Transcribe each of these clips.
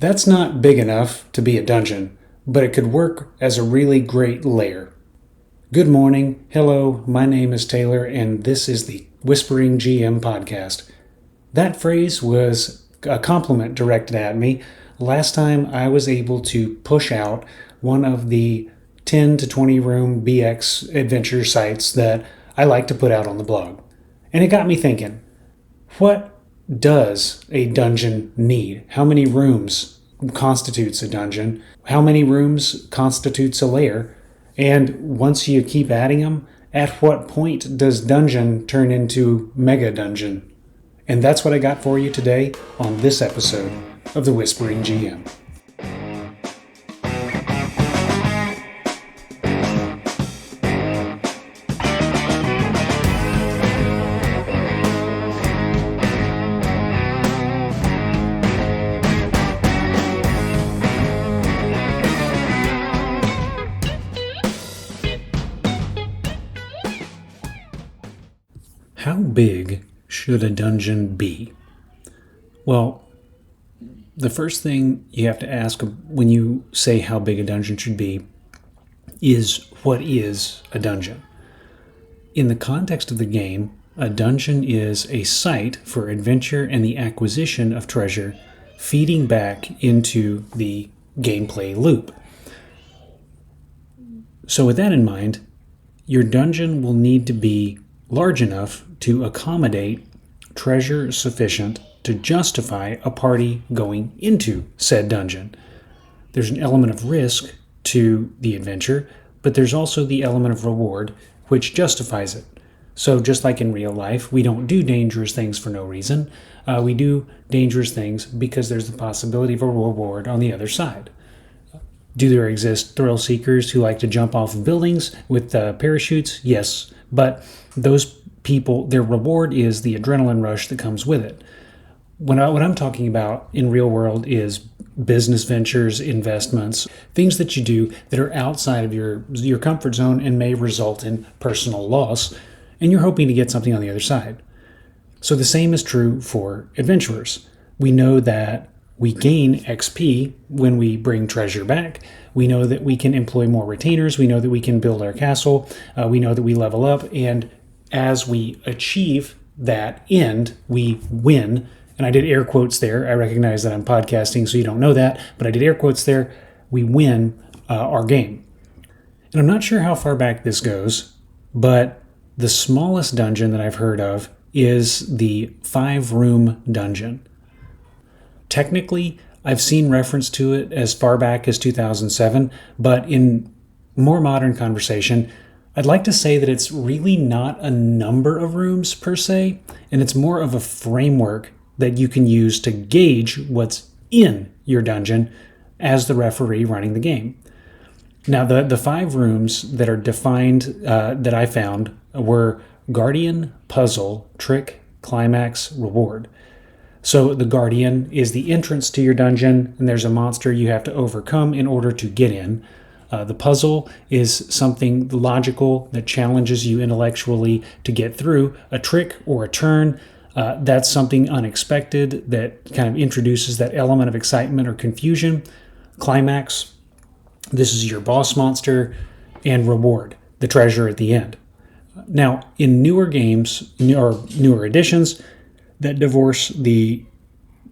That's not big enough to be a dungeon, but it could work as a really great lair. Good morning, hello, my name is Taylor, and this is the Whispering GM podcast. That phrase was a compliment directed at me last time I was able to push out one of the 10 to 20 room BX adventure sites that I like to put out on the blog. And it got me thinking, what does a dungeon need? How many rooms constitutes a dungeon? How many rooms constitutes a lair? And once you keep adding them, at what point does dungeon turn into mega dungeon? And that's what I got for you today on this episode of the Whispering GM. How big should a dungeon be? Well, the first thing you have to ask when you say how big a dungeon should be is, what is a dungeon? In the context of the game, a dungeon is a site for adventure and the acquisition of treasure, feeding back into the gameplay loop. So with that in mind, your dungeon will need to be large enough to accommodate treasure sufficient to justify a party going into said dungeon. There's an element of risk to the adventure, but there's also the element of reward which justifies it. So just like in real life, we don't do dangerous things for no reason. We do dangerous things because there's the possibility of a reward on the other side. Do there exist thrill seekers who like to jump off of buildings with parachutes? Yes, but those people, their reward is the adrenaline rush that comes with it. What I'm talking about in real world is business ventures, investments, things that you do that are outside of your comfort zone and may result in personal loss, and you're hoping to get something on the other side. So the same is true for adventurers. We know that we gain XP when we bring treasure back. We know that we can employ more retainers. We know that we can build our castle. We know that we level up. And as we achieve that end, we win. And I did air quotes there. I recognize that I'm podcasting, so you don't know that. But I did air quotes there. We win our game. And I'm not sure how far back this goes, but the smallest dungeon that I've heard of is the 5-room dungeon. Technically, I've seen reference to it as far back as 2007, but in more modern conversation, I'd like to say that it's really not a number of rooms per se, and it's more of a framework that you can use to gauge what's in your dungeon as the referee running the game. Now, the 5 rooms that are defined that I found were Guardian, Puzzle, Trick, Climax, Reward. So the Guardian is the entrance to your dungeon, and there's a monster you have to overcome in order to get in. The puzzle is something logical that challenges you intellectually to get through. A trick or a turn, that's something unexpected that kind of introduces that element of excitement or confusion. Climax, this is your boss monster. And Reward, the treasure at the end. Now, in newer games, or newer editions, that divorce the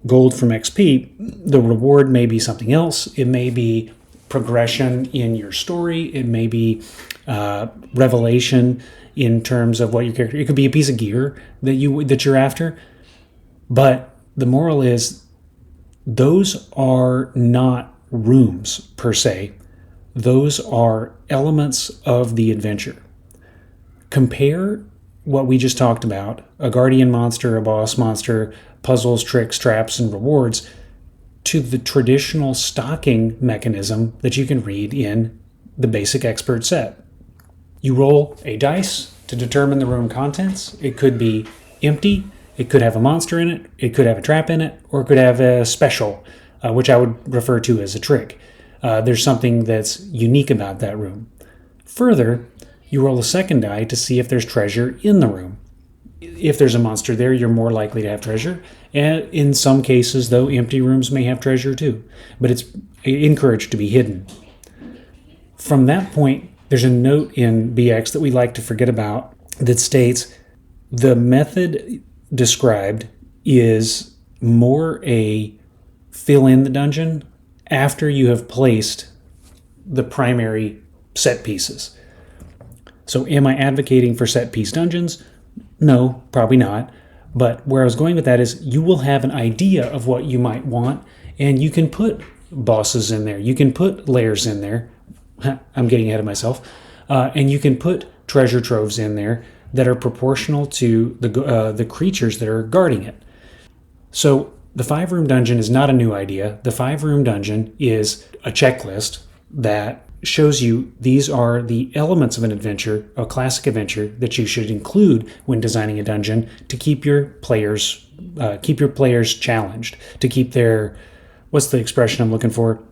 gold from XP, the reward may be something else. It may be progression in your story. It may be revelation in terms of what your character. It could be a piece of gear that you're after. But the moral is, those are not rooms per se. Those are elements of the adventure. Compare what we just talked about, a guardian monster, a boss monster, puzzles, tricks, traps, and rewards, to the traditional stocking mechanism that you can read in the basic expert set. You roll a dice to determine the room contents. It could be empty, it could have a monster in it, it could have a trap in it, or it could have a special, which I would refer to as a trick. There's something that's unique about that room. Further, you roll a second die to see if there's treasure in the room. If there's a monster there, you're more likely to have treasure. And in some cases, though, empty rooms may have treasure too, but it's encouraged to be hidden. From that point, there's a note in BX that we like to forget about that states the method described is more a fill in the dungeon after you have placed the primary set pieces. So am I advocating for set piece dungeons? No, probably not. But where I was going with that is you will have an idea of what you might want, and you can put bosses in there. You can put lairs in there. I'm getting ahead of myself. And you can put treasure troves in there that are proportional to the creatures that are guarding it. So the 5-room dungeon is not a new idea. The 5-room dungeon is a checklist that shows you these are the elements of an adventure, a classic adventure, that you should include when designing a dungeon to keep your players challenged, to keep their, what's the expression I'm looking for?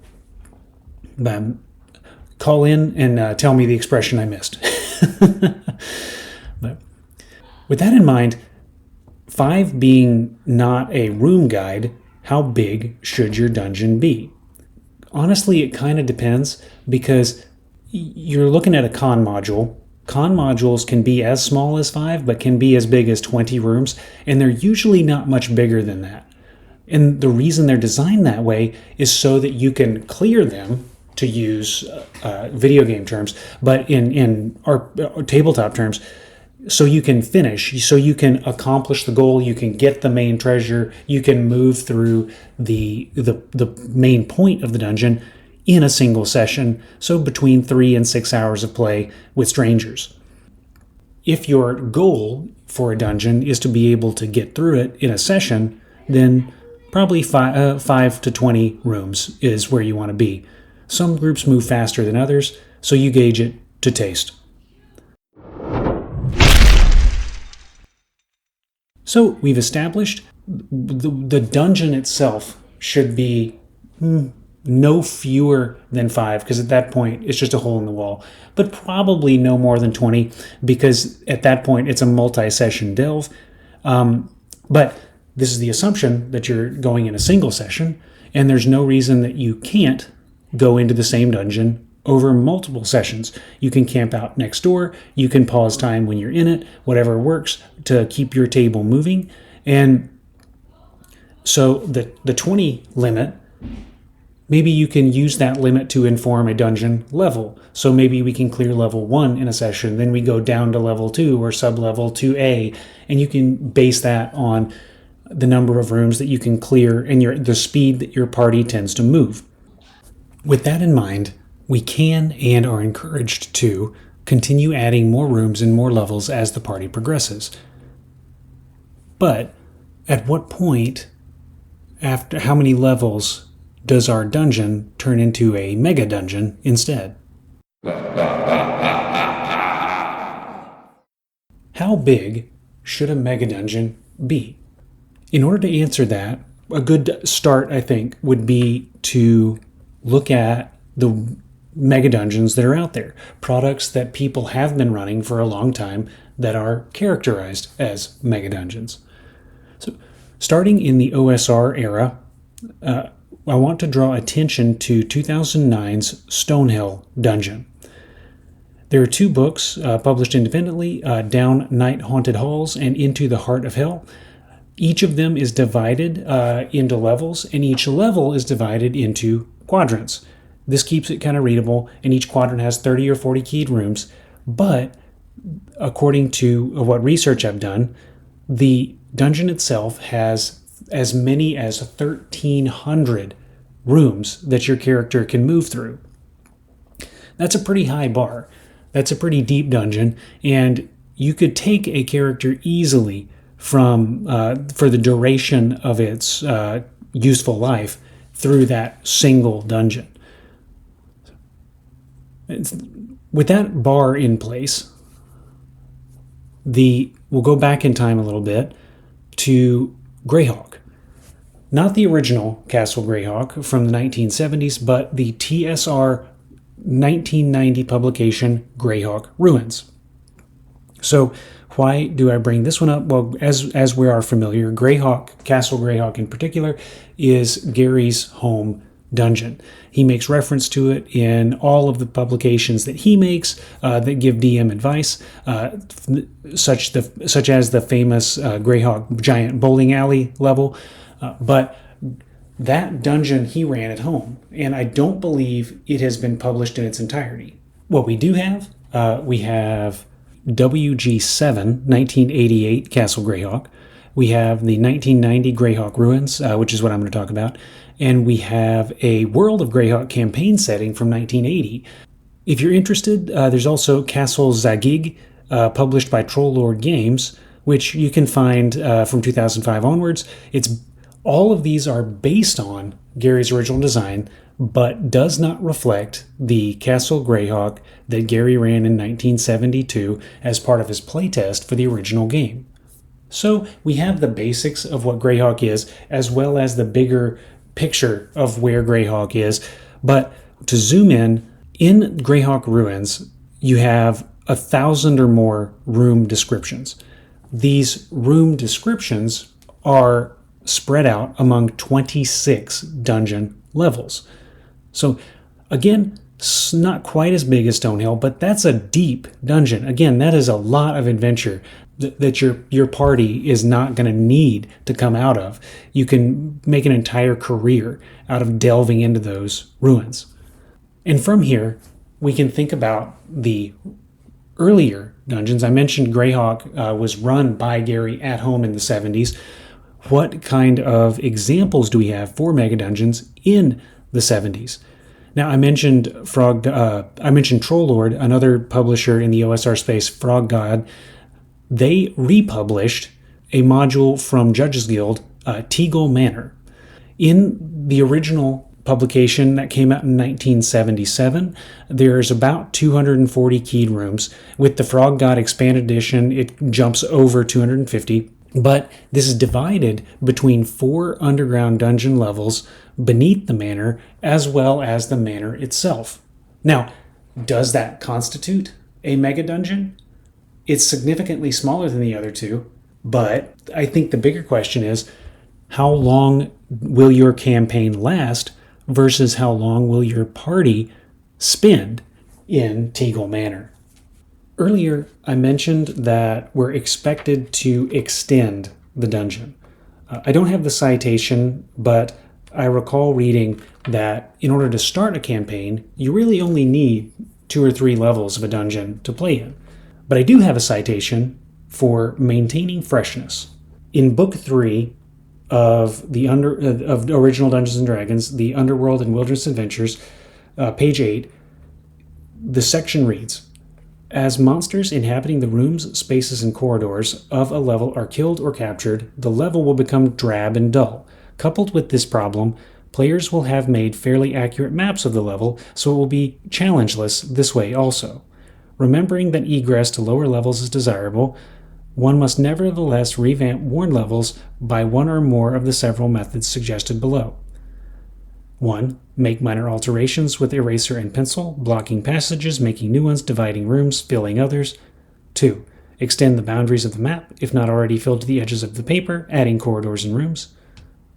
Call in and tell me the expression I missed. But with that in mind, 5 being not a room guide, how big should your dungeon be? Honestly, it kind of depends, because you're looking at a con module. Con modules can be as small as 5, but can be as big as 20 rooms, and they're usually not much bigger than that. And the reason they're designed that way is so that you can clear them, to use video game terms, but in our tabletop terms, so you can finish, so you can accomplish the goal, you can get the main treasure, you can move through the main point of the dungeon in a single session, so between 3 and 6 hours of play with strangers. If your goal for a dungeon is to be able to get through it in a session, then probably 5 to 20 rooms is where you want to be. Some groups move faster than others, so you gauge it to taste. So we've established the dungeon itself should be no fewer than 5, because at that point it's just a hole in the wall, but probably no more than 20, because at that point it's a multi-session delve. But this is the assumption that you're going in a single session, and there's no reason that you can't go into the same dungeon over multiple sessions. You can camp out next door, you can pause time when you're in it, whatever works to keep your table moving. And so the 20 limit, maybe you can use that limit to inform a dungeon level. So maybe we can clear level 1 in a session, then we go down to level 2 or sub-level 2A, and you can base that on the number of rooms that you can clear and the speed that your party tends to move. With that in mind, we can and are encouraged to continue adding more rooms and more levels as the party progresses. But at what point, after how many levels, does our dungeon turn into a mega dungeon instead? How big should a mega dungeon be? In order to answer that, a good start, I think, would be to look at the mega dungeons that are out there, products that people have been running for a long time that are characterized as mega dungeons. So, starting in the OSR era, I want to draw attention to 2009's Stonehill Dungeon. There are 2 books published independently, Down Night Haunted Halls and Into the Heart of Hell. Each of them is divided into levels, and each level is divided into quadrants. This keeps it kind of readable, and each quadrant has 30 or 40 keyed rooms, but according to what research I've done, the dungeon itself has as many as 1,300 rooms that your character can move through. That's a pretty high bar. That's a pretty deep dungeon, and you could take a character easily from for the duration of its useful life through that single dungeon. With that bar in place, we'll go back in time a little bit to Greyhawk. Not the original Castle Greyhawk from the 1970s, but the TSR 1990 publication Greyhawk Ruins. So why do I bring this one up? Well, as we are familiar, Greyhawk, Castle Greyhawk in particular, is Gary's home dungeon. He makes reference to it in all of the publications that he makes that give DM advice, such as the famous Greyhawk giant bowling alley level. But that dungeon he ran at home, and I don't believe it has been published in its entirety. What we do have, we have WG7 1988 Castle Greyhawk. We have the 1990 Greyhawk Ruins, which is what I'm going to talk about. And we have a World of Greyhawk campaign setting from 1980. If you're interested, there's also Castle Zagig, published by Troll Lord Games, which you can find from 2005 onwards. All of these are based on Gary's original design, but does not reflect the Castle Greyhawk that Gary ran in 1972 as part of his playtest for the original game. So we have the basics of what Greyhawk is, as well as the bigger picture of where Greyhawk is. But to zoom in Greyhawk Ruins, you have 1,000 or more room descriptions. These room descriptions are spread out among 26 dungeon levels. So again, not quite as big as Stonehill, but that's a deep dungeon. Again, that is a lot of adventure that your party is not going to need to come out of. You can make an entire career out of delving into those ruins. And from here, we can think about the earlier dungeons. I mentioned Greyhawk was run by Gary at home in the 70s. What kind of examples do we have for mega dungeons in the 70s? Now, I mentioned Troll Lord, another publisher in the OSR space, Frog God. They republished a module from Judges Guild, Teagle Manor. In the original publication that came out in 1977, there's about 240 keyed rooms. With the Frog God Expanded Edition, it jumps over 250. But this is divided between 4 underground dungeon levels beneath the manor, as well as the manor itself. Now, does that constitute a mega dungeon? It's significantly smaller than the other two, but I think the bigger question is, how long will your campaign last versus how long will your party spend in Teagle Manor? Earlier, I mentioned that we're expected to extend the dungeon. I don't have the citation, but I recall reading that in order to start a campaign, you really only need 2 or 3 levels of a dungeon to play in. But I do have a citation for maintaining freshness. In Book 3 of the original Dungeons & Dragons, The Underworld and Wilderness Adventures, page 8, the section reads, as monsters inhabiting the rooms, spaces, and corridors of a level are killed or captured, the level will become drab and dull. Coupled with this problem, players will have made fairly accurate maps of the level, so it will be challengeless this way also. Remembering that egress to lower levels is desirable, one must nevertheless revamp worn levels by one or more of the several methods suggested below. 1. Make minor alterations with eraser and pencil, blocking passages, making new ones, dividing rooms, filling others. 2. Extend the boundaries of the map, if not already filled to the edges of the paper, adding corridors and rooms.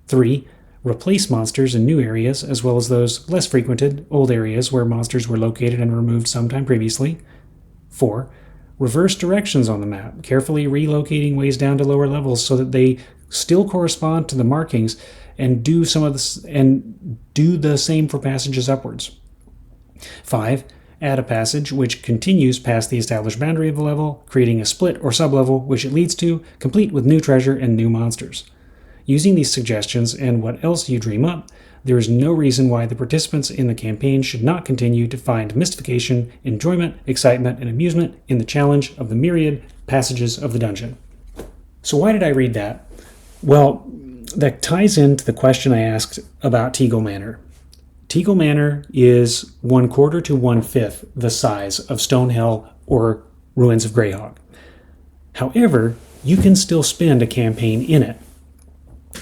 3. Replace monsters in new areas, as well as those less frequented, old areas where monsters were located and removed sometime previously. 4. Reverse directions on the map, carefully relocating ways down to lower levels so that they still correspond to the markings, and do the same for passages upwards. 5. Add a passage which continues past the established boundary of the level, creating a split or sublevel which it leads to, complete with new treasure and new monsters. Using these suggestions and what else you dream up, there is no reason why the participants in the campaign should not continue to find mystification, enjoyment, excitement, and amusement in the challenge of the myriad passages of the dungeon. So why did I read that? Well, that ties into the question I asked about Teagle Manor. Teagle Manor is 1/4 to 1/5 the size of Stonehill or Ruins of Greyhawk. However, you can still spend a campaign in it.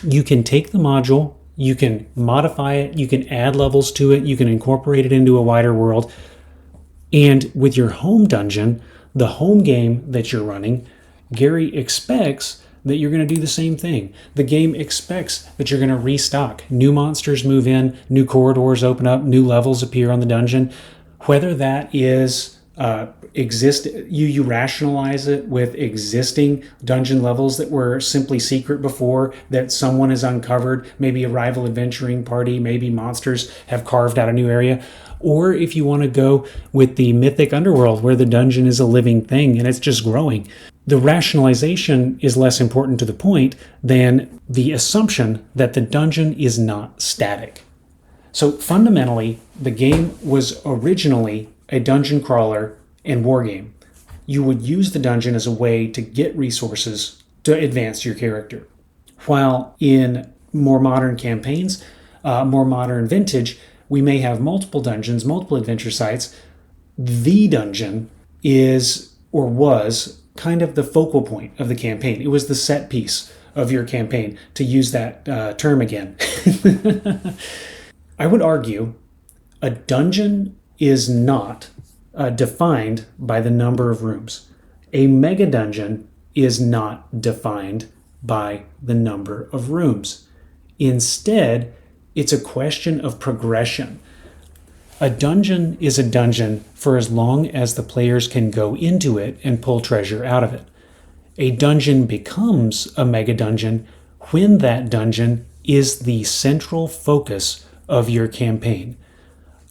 You can take the module, you can modify it, you can add levels to it, you can incorporate it into a wider world, and with your home dungeon, The home game that you're running, Gary expects that you're going to do the same thing. The game expects that you're going to restock. New monsters move in, new corridors open up, new levels appear on the dungeon. Whether that is you rationalize it with existing dungeon levels that were simply secret before, that someone has uncovered, maybe a rival adventuring party, maybe monsters have carved out a new area. Or if you want to go with the mythic underworld where the dungeon is a living thing and it's just growing. The rationalization is less important to the point than the assumption that the dungeon is not static. So fundamentally, the game was originally a dungeon crawler and war game. You would use the dungeon as a way to get resources to advance your character. While in more modern campaigns, more modern vintage, we may have multiple dungeons, multiple adventure sites. The dungeon is, or was, kind of the focal point of the campaign. It was the set piece of your campaign, to use that term again. I would argue a dungeon is not defined by the number of rooms. A mega dungeon is not defined by the number of rooms. Instead, it's a question of progression. A dungeon is a dungeon for as long as the players can go into it and pull treasure out of it. A dungeon becomes a mega dungeon when that dungeon is the central focus of your campaign.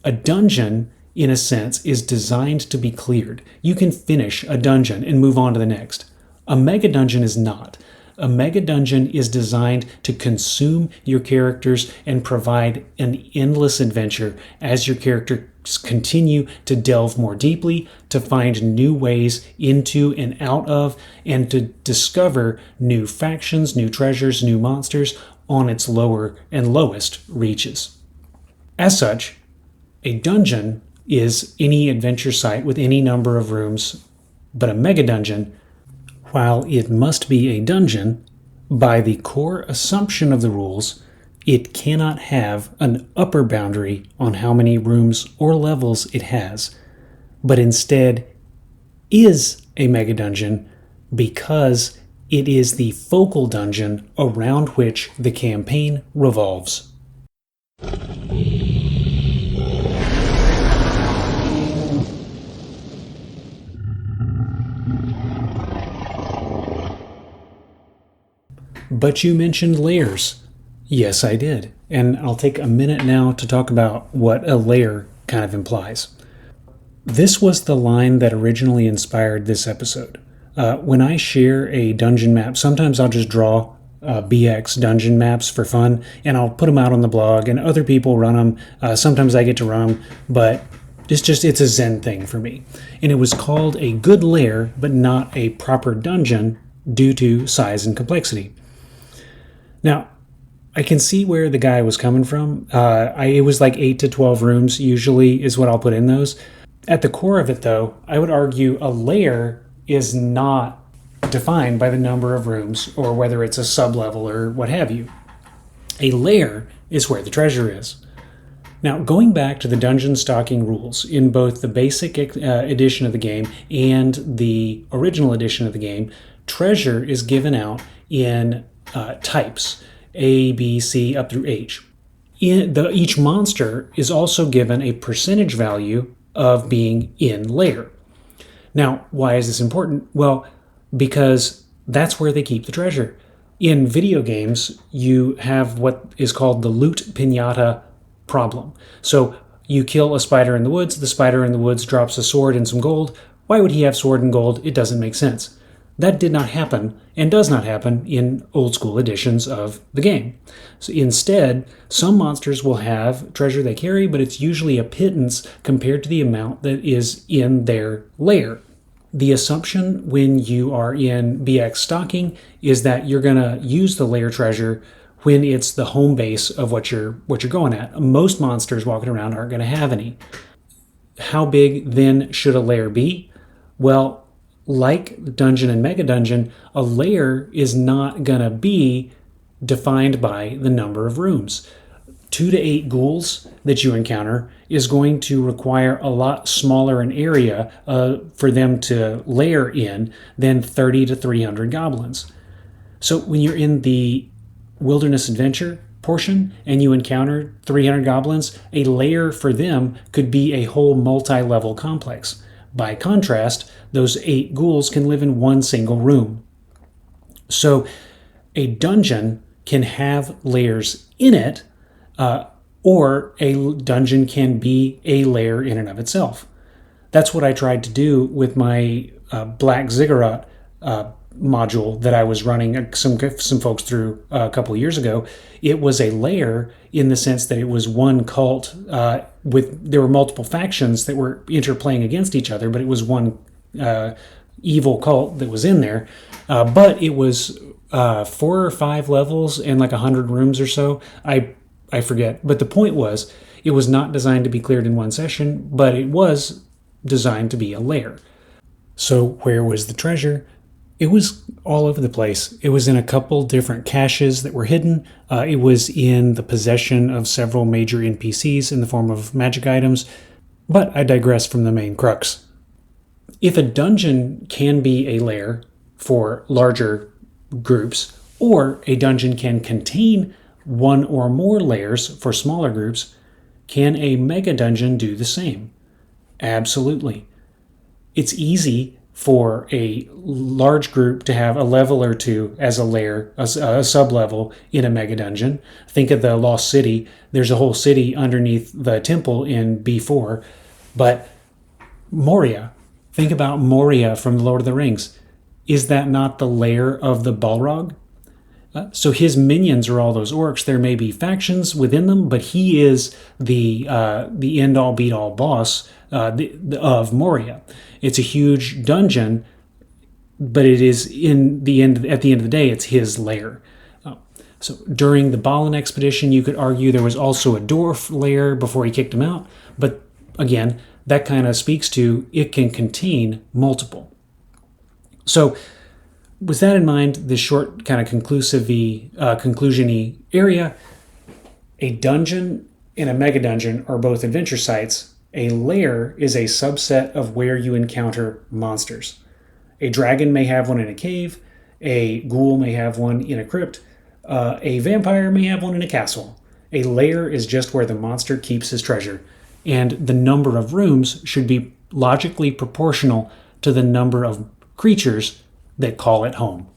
A dungeon, in a sense, is designed to be cleared. You can finish a dungeon and move on to the next. A mega dungeon is not. A mega dungeon is designed to consume your characters and provide an endless adventure as your characters continue to delve more deeply, to find new ways into and out of, and to discover new factions, new treasures, new monsters on its lower and lowest reaches. As such, a dungeon is any adventure site with any number of rooms, but a mega dungeon, while it must be a dungeon, by the core assumption of the rules, it cannot have an upper boundary on how many rooms or levels it has, but instead is a mega dungeon because it is the focal dungeon around which the campaign revolves. But you mentioned layers. Yes, I did. And I'll take a minute now to talk about what a layer kind of implies. This was the line that originally inspired this episode. When I share a dungeon map, sometimes I'll just draw BX dungeon maps for fun, and I'll put them out on the blog, and other people run them. Sometimes I get to run them, but it's a Zen thing for me. And it was called a good lair, but not a proper dungeon due to size and complexity. Now, I can see where the guy was coming from. It was like 8 to 12 rooms usually is what I'll put in those. At the core of it, though, I would argue a layer is not defined by the number of rooms or whether it's a sub-level or what have you. A lair is where the treasure is. Now, going back to the dungeon stocking rules in both the basic edition of the game and the original edition of the game, treasure is given out in types, A, B, C, up through H. Each monster is also given a percentage value of being in lair. Now, why is this important? Well, because that's where they keep the treasure. In video games, you have what is called the loot piñata problem. So you kill a spider in the woods, the spider in the woods drops a sword and some gold. Why would he have sword and gold? It doesn't make sense. That did not happen and does not happen in old school editions of the game. So instead, some monsters will have treasure they carry, but it's usually a pittance compared to the amount that is in their lair. The assumption when you are in BX stocking is that you're going to use the lair treasure when it's the home base of what you're going at. Most monsters walking around aren't going to have any. How big then should a lair be? Well, like dungeon and mega dungeon, a lair is not going to be defined by the number of rooms. 2 to 8 ghouls that you encounter is going to require a lot smaller an area for them to lair in than 30 to 300 goblins. So when you're in the wilderness adventure portion and you encounter 300 goblins, a lair for them could be a whole multi-level complex. By contrast, those 8 ghouls can live in one single room. So a dungeon can have lairs in it, or a dungeon can be a lair in and of itself. That's what I tried to do with my Black Ziggurat module that I was running some folks through a couple of years ago. It was a lair in the sense that it was one cult there were multiple factions that were interplaying against each other, but it was one evil cult that was in there. But it was 4 or 5 levels and like 100 rooms or so. I forget. But the point was, it was not designed to be cleared in one session, but it was designed to be a lair. So where was the treasure? It was all over the place. It was in a couple different caches that were hidden. It was in the possession of several major NPCs in the form of magic items. But I digress from the main crux. If a dungeon can be a lair for larger groups, or a dungeon can contain one or more lairs for smaller groups, can a mega dungeon do the same? Absolutely. It's easy for a large group to have a level or two as a lair, a sub-level in a mega dungeon. Think of the Lost City. There's a whole city underneath the temple in B4. But Moria, think about Moria from The Lord of the Rings. Is that not the lair of the Balrog? So his minions are all those orcs. There may be factions within them, but he is the end-all, beat-all boss of Moria. It's a huge dungeon, but it is at the end of the day, it's his lair. So during the Balin expedition, you could argue there was also a dwarf lair before he kicked him out. But again, that kind of speaks to it can contain multiple. So with that in mind, this short kind of conclusion-y area, a dungeon and a mega dungeon are both adventure sites. A lair is a subset of where you encounter monsters. A dragon may have one in a cave, a ghoul may have one in a crypt, a vampire may have one in a castle. A lair is just where the monster keeps his treasure, and the number of rooms should be logically proportional to the number of creatures that call it home.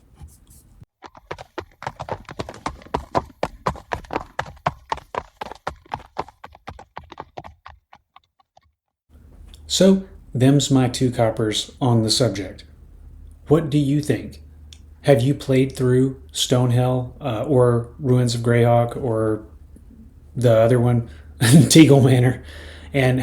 So, them's my 2 coppers on the subject. What do you think? Have you played through Stonehell or Ruins of Greyhawk or the other one, Teagle Manor, and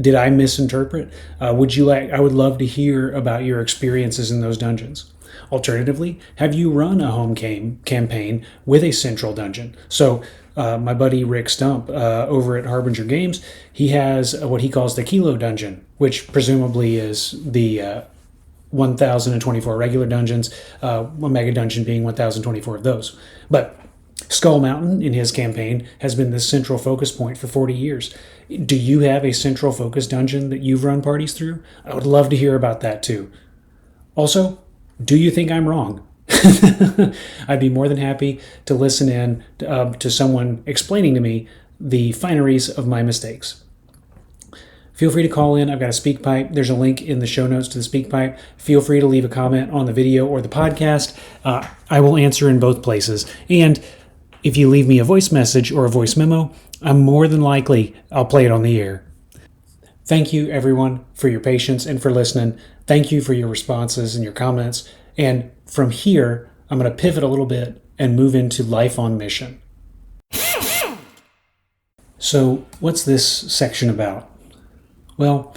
did I misinterpret? I would love to hear about your experiences in those dungeons. Alternatively, have you run a home campaign with a central dungeon? So my buddy Rick Stump over at Harbinger Games, he has what he calls the Kilo Dungeon, which presumably is the 1,024 regular dungeons, a mega dungeon being 1,024 of those. But Skull Mountain, in his campaign, has been the central focus point for 40 years. Do you have a central focus dungeon that you've run parties through? I would love to hear about that too. Also, do you think I'm wrong? I'd be more than happy to listen in to someone explaining to me the fineries of my mistakes. Feel free to call in. I've got a SpeakPipe. There's a link in the show notes to the SpeakPipe. Feel free to leave a comment on the video or the podcast. I will answer in both places. And if you leave me a voice message or a voice memo, I'm more than likely I'll play it on the air. Thank you, everyone, for your patience and for listening. Thank you for your responses and your comments. And from here, I'm going to pivot a little bit and move into life on mission. So, what's this section about? Well,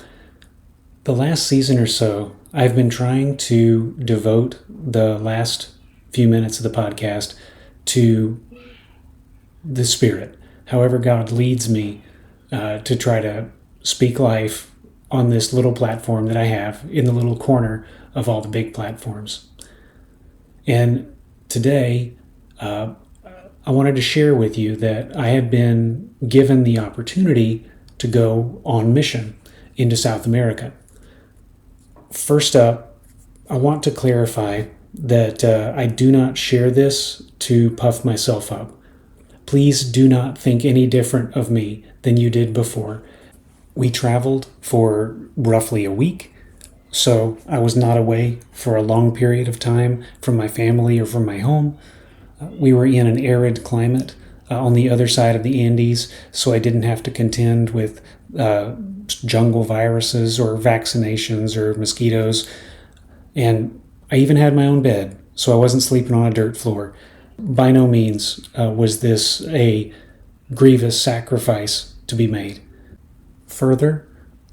the last season or so, I've been trying to devote the last few minutes of the podcast to the Spirit. However God leads me to try to speak life on this little platform that I have in the little corner of all the big platforms. And today, I wanted to share with you that I have been given the opportunity to go on mission into South America. First up, I want to clarify that I do not share this to puff myself up. Please do not think any different of me than you did before. We traveled for roughly a week, so I was not away for a long period of time from my family or from my home. We were in an arid climate on the other side of the Andes, so I didn't have to contend with jungle viruses or vaccinations or mosquitoes. And I even had my own bed, so I wasn't sleeping on a dirt floor. By no means was this a grievous sacrifice to be made. Further,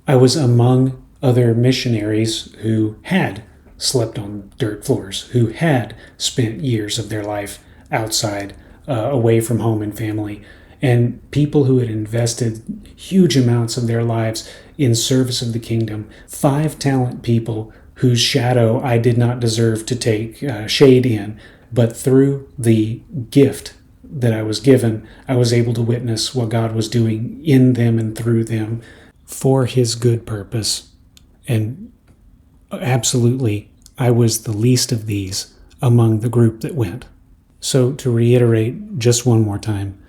I was among other missionaries who had slept on dirt floors, who had spent years of their life outside, away from home and family, and people who had invested huge amounts of their lives in service of the kingdom. 5 talent people whose shadow I did not deserve to take shade in, but through the gift that I was given, I was able to witness what God was doing in them and through them for His good purpose. And absolutely, I was the least of these among the group that went. So to reiterate just one more time,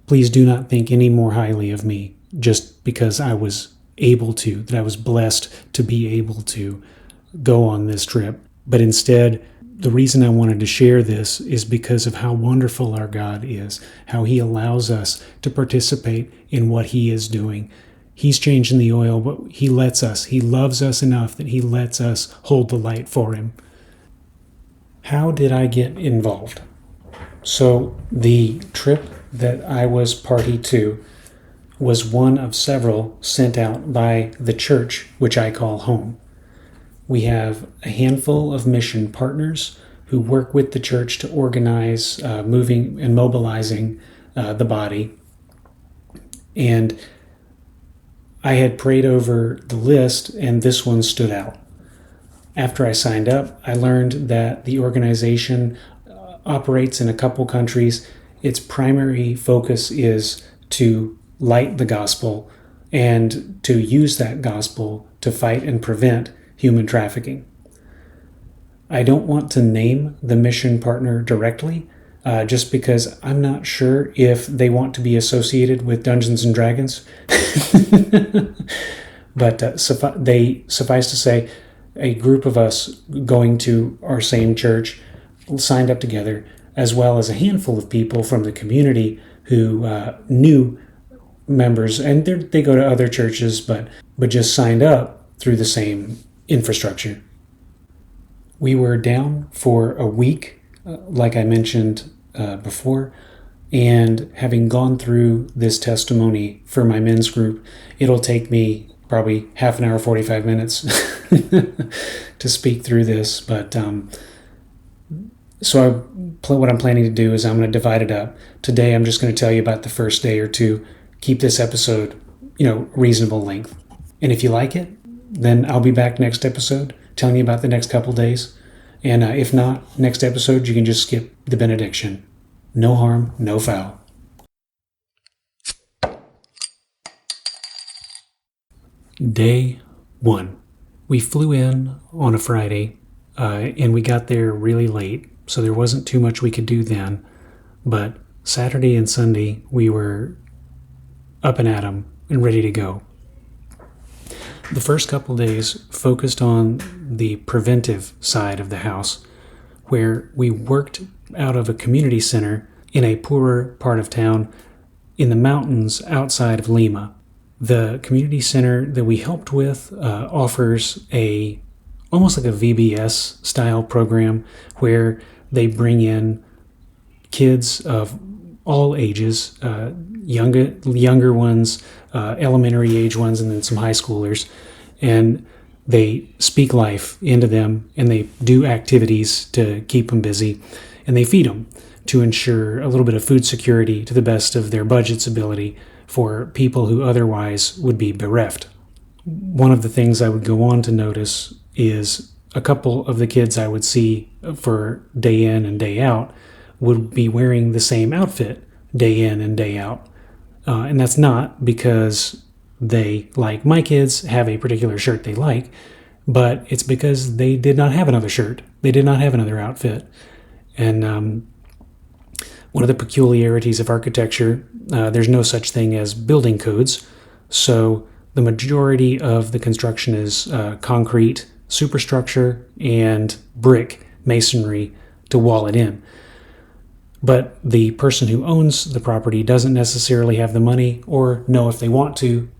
please do not think any more highly of me just because I was able to, that I was blessed to be able to go on this trip. But instead, the reason I wanted to share this is because of how wonderful our God is, how He allows us to participate in what He is doing. He's changing the oil, but He lets us. He loves us enough that He lets us hold the light for Him. How did I get involved? So the trip that I was party to was one of several sent out by the church, which I call home. We have a handful of mission partners who work with the church to organize moving and mobilizing the body. And I had prayed over the list, and this one stood out. After I signed up, I learned that the organization operates in a couple countries. Its primary focus is to light the gospel and to use that gospel to fight and prevent human trafficking. I don't want to name the mission partner directly, just because I'm not sure if they want to be associated with Dungeons and Dragons. But suffice to say, a group of us going to our same church signed up together, as well as a handful of people from the community who knew members, and they go to other churches, but just signed up through the same infrastructure. We were down for a week, like I mentioned before, and having gone through this testimony for my men's group, it'll take me probably half an hour, 45 minutes to speak through this. But what I'm planning to do is I'm going to divide it up. Today, I'm just going to tell you about the first day or two. Keep this episode, reasonable length. And if you like it, then I'll be back next episode telling you about the next couple days. And if not, next episode, you can just skip the benediction. No harm, no foul. Day 1. We flew in on a Friday, and we got there really late, so there wasn't too much we could do then. But Saturday and Sunday, we were up and at 'em and ready to go. The first couple days focused on the preventive side of the house, where we worked out of a community center in a poorer part of town in the mountains outside of Lima. The community center that we helped with offers almost like a VBS style program where they bring in kids of all ages, younger ones, elementary age ones, and then some high schoolers. And they speak life into them, and they do activities to keep them busy, and they feed them to ensure a little bit of food security to the best of their budget's ability for people who otherwise would be bereft. One of the things I would go on to notice is a couple of the kids I would see for day in and day out would be wearing the same outfit day in and day out. And that's not because they, like my kids, have a particular shirt they like, but it's because they did not have another shirt. They did not have another outfit. And one of the peculiarities of architecture, there's no such thing as building codes. So the majority of the construction is concrete superstructure and brick masonry to wall it in. But the person who owns the property doesn't necessarily have the money or know if they want to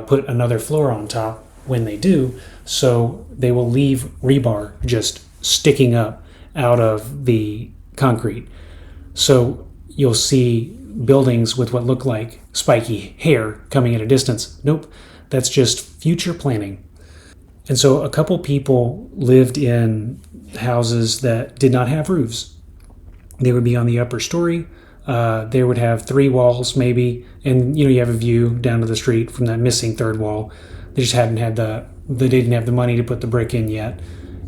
put another floor on top when they do. So they will leave rebar just sticking up out of the concrete. So you'll see buildings with what look like spiky hair coming at a distance. Nope, that's just future planning. And so a couple people lived in houses that did not have roofs. They would be on the upper story. They would have 3 walls maybe, and you have a view down to the street from that missing third wall. They just they didn't have the money to put the brick in yet.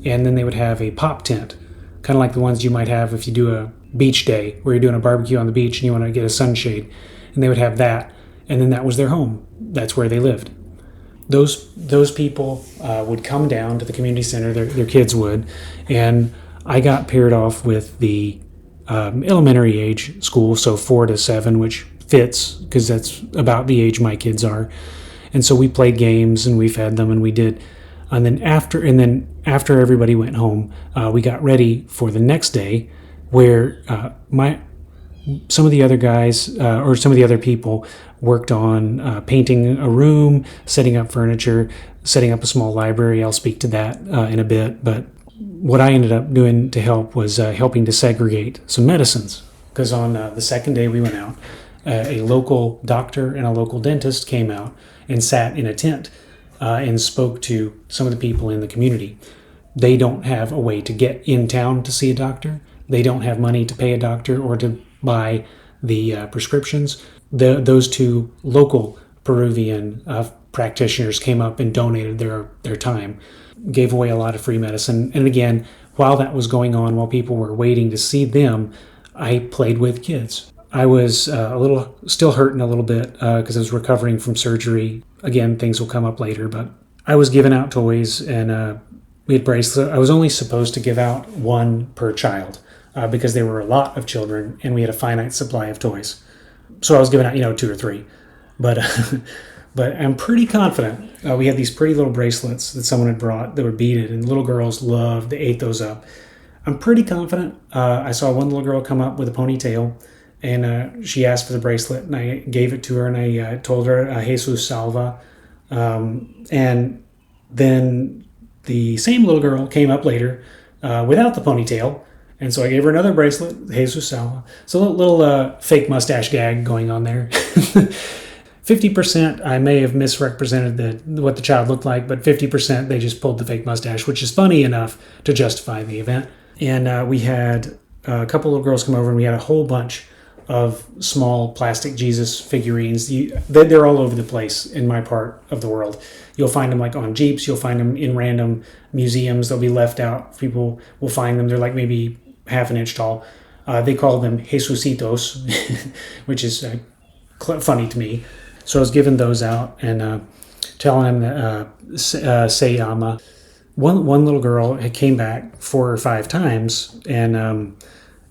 And then they would have a pop tent, kind of like the ones you might have if you do a beach day where you're doing a barbecue on the beach and you want to get a sunshade. And they would have that, and then that was their home. That's where they lived. Those people would come down to the community center, their kids would, and I got paired off with the elementary age school, so 4 to 7, which fits because that's about the age my kids are. And so we played games and we fed them and we did. And then after everybody went home, we got ready for the next day, where some of the other guys or some of the other people worked on painting a room, setting up furniture, setting up a small library. I'll speak to that in a bit. But what I ended up doing to help was helping to segregate some medicines. Because on the second day we went out, a local doctor and a local dentist came out and sat in a tent and spoke to some of the people in the community. They don't have a way to get in town to see a doctor. They don't have money to pay a doctor or to buy the prescriptions. Those 2 local Peruvian practitioners came up and donated their time, gave away a lot of free medicine. And again, while that was going on, while people were waiting to see them, I played with kids. I was still hurting a little bit because I was recovering from surgery. Again, things will come up later, but I was giving out toys and we had bracelets. I was only supposed to give out 1 per child because there were a lot of children and we had a finite supply of toys. So I was giving out, 2 or 3. But but I'm pretty confident. We had these pretty little bracelets that someone had brought that were beaded, and little girls loved. They ate those up. I'm pretty confident. I saw one little girl come up with a ponytail, and she asked for the bracelet, and I gave it to her, and I told her Jesus Salva. And then the same little girl came up later without the ponytail, and so I gave her another bracelet, Jesus Salva. So a little fake mustache gag going on there. 50% I may have misrepresented what the child looked like, but 50% they just pulled the fake mustache, which is funny enough to justify the event. And we had a couple of girls come over, and we had a whole bunch of small plastic Jesus figurines. They're all over the place in my part of the world. You'll find them like on Jeeps. You'll find them in random museums. They'll be left out. People will find them. They're like maybe half an inch tall. They call them Jesucitos, which is funny to me. So I was giving those out and telling them that Se ama. One little girl had came back 4 or 5 times, and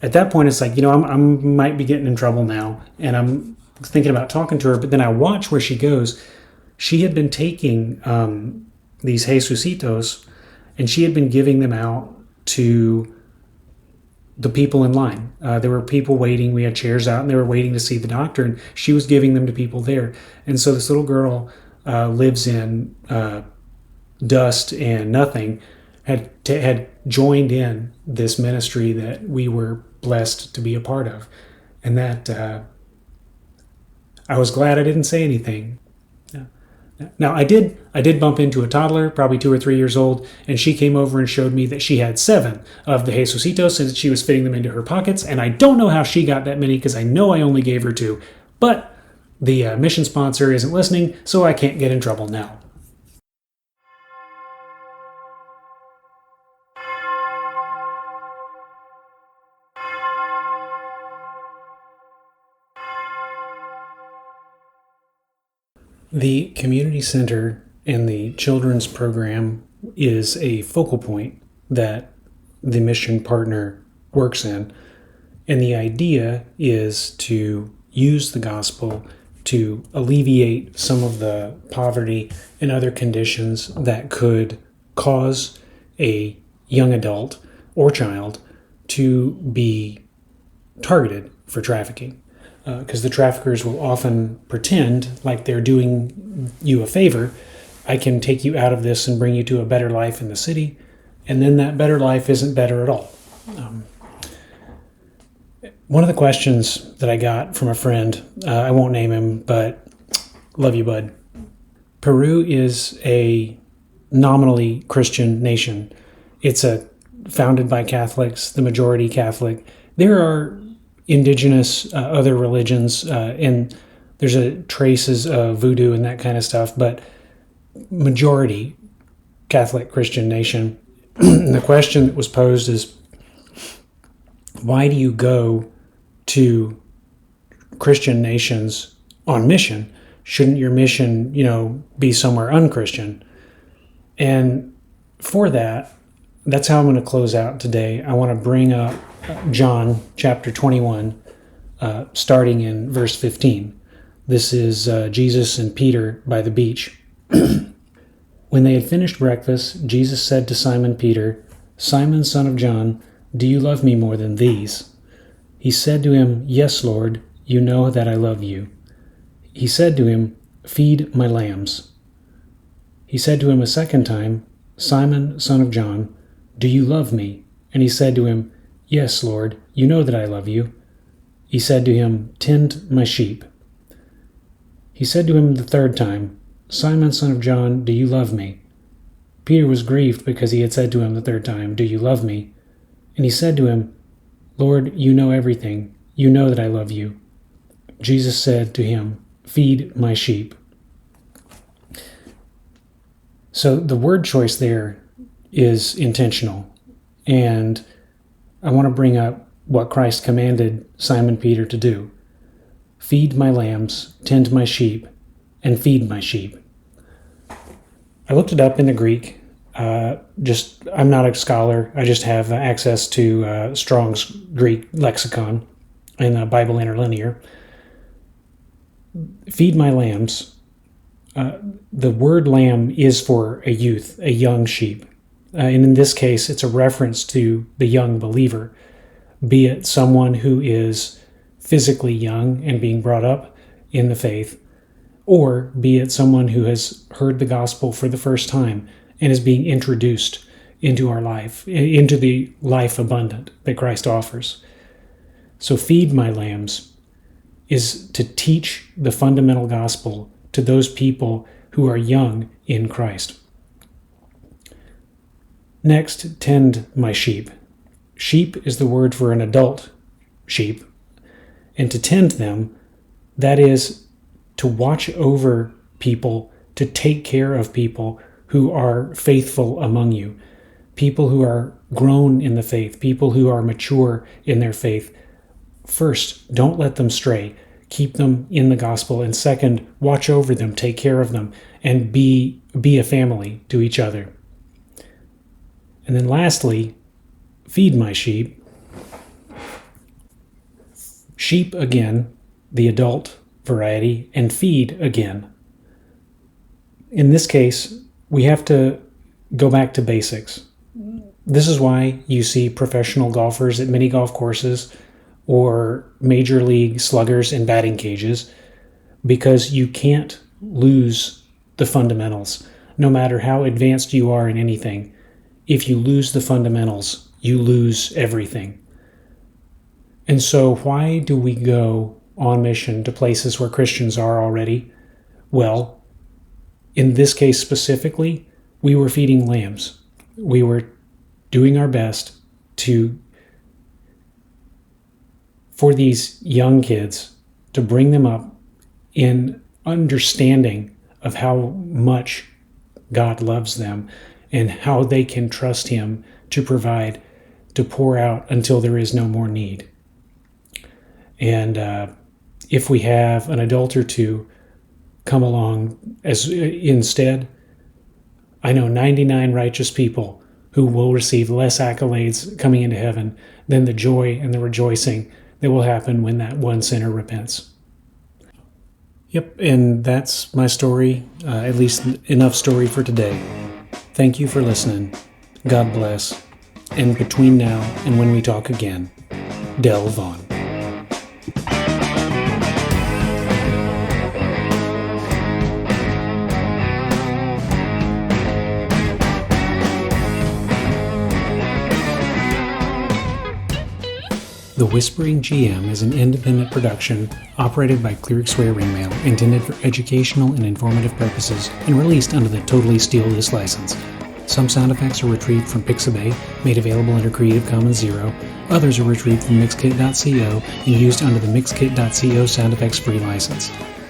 at that point it's like, I might be getting in trouble now, and I'm thinking about talking to her. But then I watch where she goes. She had been taking these Jesucitos, and she had been giving them out to the people in line. There were people waiting. We had chairs out, and they were waiting to see the doctor, and she was giving them to people there. And so this little girl lives in dust and nothing, had joined in this ministry that we were blessed to be a part of. And that I was glad I didn't say anything. Now I did bump into a toddler, probably 2 or 3 years old, and she came over and showed me that she had 7 of the Jesucitos and that she was fitting them into her pockets. And I don't know how she got that many, because I know I only gave her 2. But the mission sponsor isn't listening, so I can't get in trouble now. The community center and the children's program is a focal point that the mission partner works in. And the idea is to use the gospel to alleviate some of the poverty and other conditions that could cause a young adult or child to be targeted for trafficking. Because the traffickers will often pretend like they're doing you a favor. I can take you out of this and bring you to a better life in the city, and then that better life isn't better at all. One of the questions that I got from a friend, I won't name him, but love you, bud. Peru is a nominally Christian nation. It's founded by Catholics, the majority Catholic. There are indigenous other religions, and there's traces of voodoo and that kind of stuff, but majority Catholic Christian nation. The question that was posed is, why do you go to Christian nations on mission? Shouldn't your mission, be somewhere unchristian? And for that's how I'm going to close out today. I want to bring up John chapter 21, starting in verse 15. This is Jesus and Peter by the beach. When they had finished breakfast, Jesus said to Simon Peter, "Simon, son of John, do you love me more than these?" He said to him, "Yes, Lord, you know that I love you." He said to him, "Feed my lambs." He said to him a second time, "Simon, son of John, do you love me?" And he said to him, "Yes, Lord, you know that I love you." He said to him, "Tend my sheep." He said to him the third time, "Simon, son of John, do you love me?" Peter was grieved because he had said to him the third time, "Do you love me?" And he said to him, "Lord, you know everything. You know that I love you." Jesus said to him, "Feed my sheep." So the word choice there is intentional. And I want to bring up what Christ commanded Simon Peter to do. Feed my lambs, tend my sheep, and feed my sheep. I looked it up in the Greek. I'm not a scholar. I just have access to Strong's Greek lexicon and Bible Interlinear. Feed my lambs. The word lamb is for a youth, a young sheep. And in this case, it's a reference to the young believer, be it someone who is physically young and being brought up in the faith, or be it someone who has heard the gospel for the first time and is being introduced into our life, into the life abundant that Christ offers. So feed my lambs is to teach the fundamental gospel to those people who are young in Christ. Next, tend my sheep. Sheep is the word for an adult sheep. And to tend them, that is to watch over people, to take care of people who are faithful among you, people who are grown in the faith, people who are mature in their faith. First, don't let them stray. Keep them in the gospel. And second, watch over them, take care of them, and be a family to each other. And then lastly, feed my sheep. Sheep again, the adult variety, and feed again. In this case, we have to go back to basics. This is why you see professional golfers at mini golf courses or major league sluggers in batting cages, because you can't lose the fundamentals. No matter how advanced you are in anything, if you lose the fundamentals, you lose everything. And so why do we go on mission to places where Christians are already? Well, in this case specifically, we were feeding lambs. We were doing our best for these young kids, to bring them up in understanding of how much God loves them and how they can trust Him to provide, to pour out until there is no more need. And if we have an adult or two come along as instead. I know 99 righteous people who will receive less accolades coming into heaven than the joy and the rejoicing that will happen when that one sinner repents. Yep, and that's my story, at least enough story for today. Thank you for listening. God bless. And between now and when we talk again, delve on. The Whispering GM is an independent production operated by Cleric Swear Ringmail, intended for educational and informative purposes, and released under the Totally Steal This license. Some sound effects are retrieved from Pixabay, made available under Creative Commons Zero. Others are retrieved from Mixkit.co and used under the Mixkit.co sound effects free license.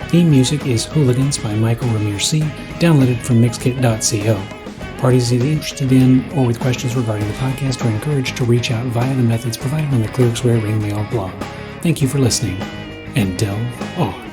Theme music is Hooligans by Michael Ramir C., downloaded from Mixkit.co. Parties either interested in or with questions regarding the podcast are encouraged to reach out via the methods provided on the Cleric Swear Ringmail blog. Thank you for listening, and delve on.